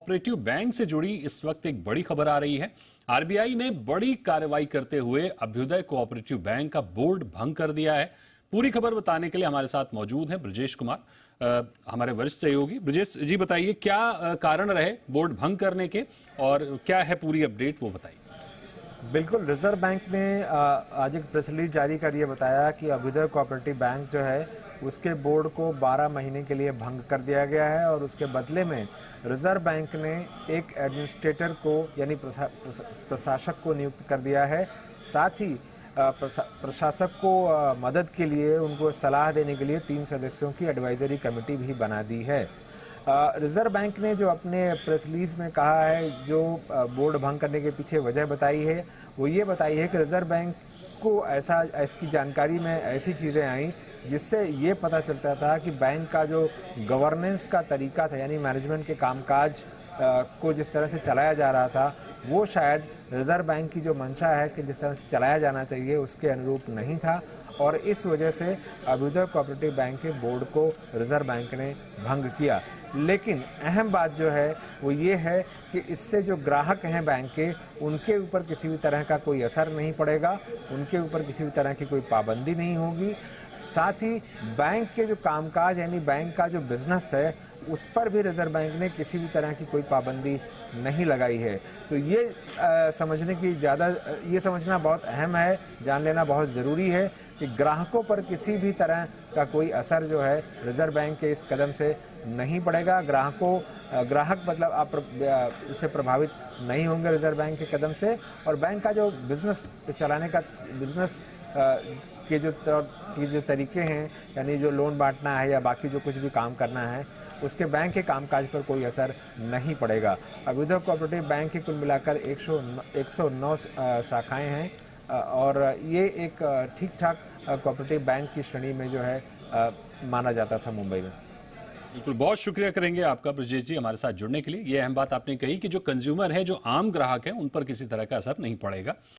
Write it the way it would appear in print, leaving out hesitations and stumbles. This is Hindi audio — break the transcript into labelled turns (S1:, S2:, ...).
S1: कोऑपरेटिव बैंक से जुड़ी इस वक्त एक बड़ी खबर आ रही है। आरबीआई ने बड़ी कार्रवाई करते हुए अभ्युदय कोऑपरेटिव बैंक का बोर्ड भंग कर दिया है। पूरी खबर बताने के लिए हमारे साथ मौजूद हैं ब्रजेश कुमार, हमारे वरिष्ठ सहयोगी। ब्रजेश जी, बताइए क्या कारण रहे बोर्ड भंग करने के और क्या है पूरी अपडेट, वो बताइए।
S2: बिल्कुल, रिजर्व बैंक ने आज एक प्रेस रिलीज जारी कर ये बताया कि अभ्युदय कोऑपरेटिव बैंक जो है उसके बोर्ड को 12 महीने के लिए भंग कर दिया गया है और उसके बदले में रिजर्व बैंक ने एक एडमिनिस्ट्रेटर को यानी प्रशासक को नियुक्त कर दिया है। साथ ही प्रशासक को मदद के लिए, उनको सलाह देने के लिए 3 सदस्यों की एडवाइजरी कमेटी भी बना दी है। रिजर्व बैंक ने जो अपने प्रेस रिलीज में कहा है, जो बोर्ड भंग करने के पीछे वजह बताई है, वो ये बताई है कि रिजर्व बैंक को इसकी जानकारी में ऐसी चीज़ें आई जिससे ये पता चलता था कि बैंक का जो गवर्नेंस का तरीका था, यानी मैनेजमेंट के कामकाज को जिस तरह से चलाया जा रहा था, वो शायद रिजर्व बैंक की जो मंशा है कि जिस तरह से चलाया जाना चाहिए उसके अनुरूप नहीं था और इस वजह से अभ्युदय कोऑपरेटिव बैंक के बोर्ड को रिजर्व बैंक ने भंग किया। लेकिन अहम बात जो है वो ये है कि इससे जो ग्राहक हैं बैंक के, उनके ऊपर किसी भी तरह का कोई असर नहीं पड़ेगा, उनके ऊपर किसी भी तरह की कोई पाबंदी नहीं होगी। साथ ही बैंक के जो कामकाज यानी बैंक का जो बिजनेस है उस पर भी रिजर्व बैंक ने किसी भी तरह की कोई पाबंदी नहीं लगाई है। तो ये समझना बहुत अहम है, जान लेना बहुत ज़रूरी है कि ग्राहकों पर किसी भी तरह का कोई असर जो है रिजर्व बैंक के इस कदम से नहीं पड़ेगा। ग्राहक मतलब आप इससे प्रभावित नहीं होंगे रिजर्व बैंक के कदम से, और बैंक का जो बिजनेस चलाने का बिजनेस के जो तरीके हैं, यानी जो लोन बांटना है या बाकी जो कुछ भी काम करना है, उसके बैंक के कामकाज पर कोई असर नहीं पड़ेगा। अभ्युदय कोऑपरेटिव बैंक की कुल मिलाकर 109 शाखाएं हैं और ये एक ठीक ठाक कोऑपरेटिव बैंक की श्रेणी में जो है माना जाता था मुंबई में।
S1: बिल्कुल, बहुत शुक्रिया करेंगे आपका ब्रजेश जी हमारे साथ जुड़ने के लिए। ये अहम बात आपने कही कि जो कंज्यूमर है, जो आम ग्राहक है, उन पर किसी तरह का असर नहीं पड़ेगा।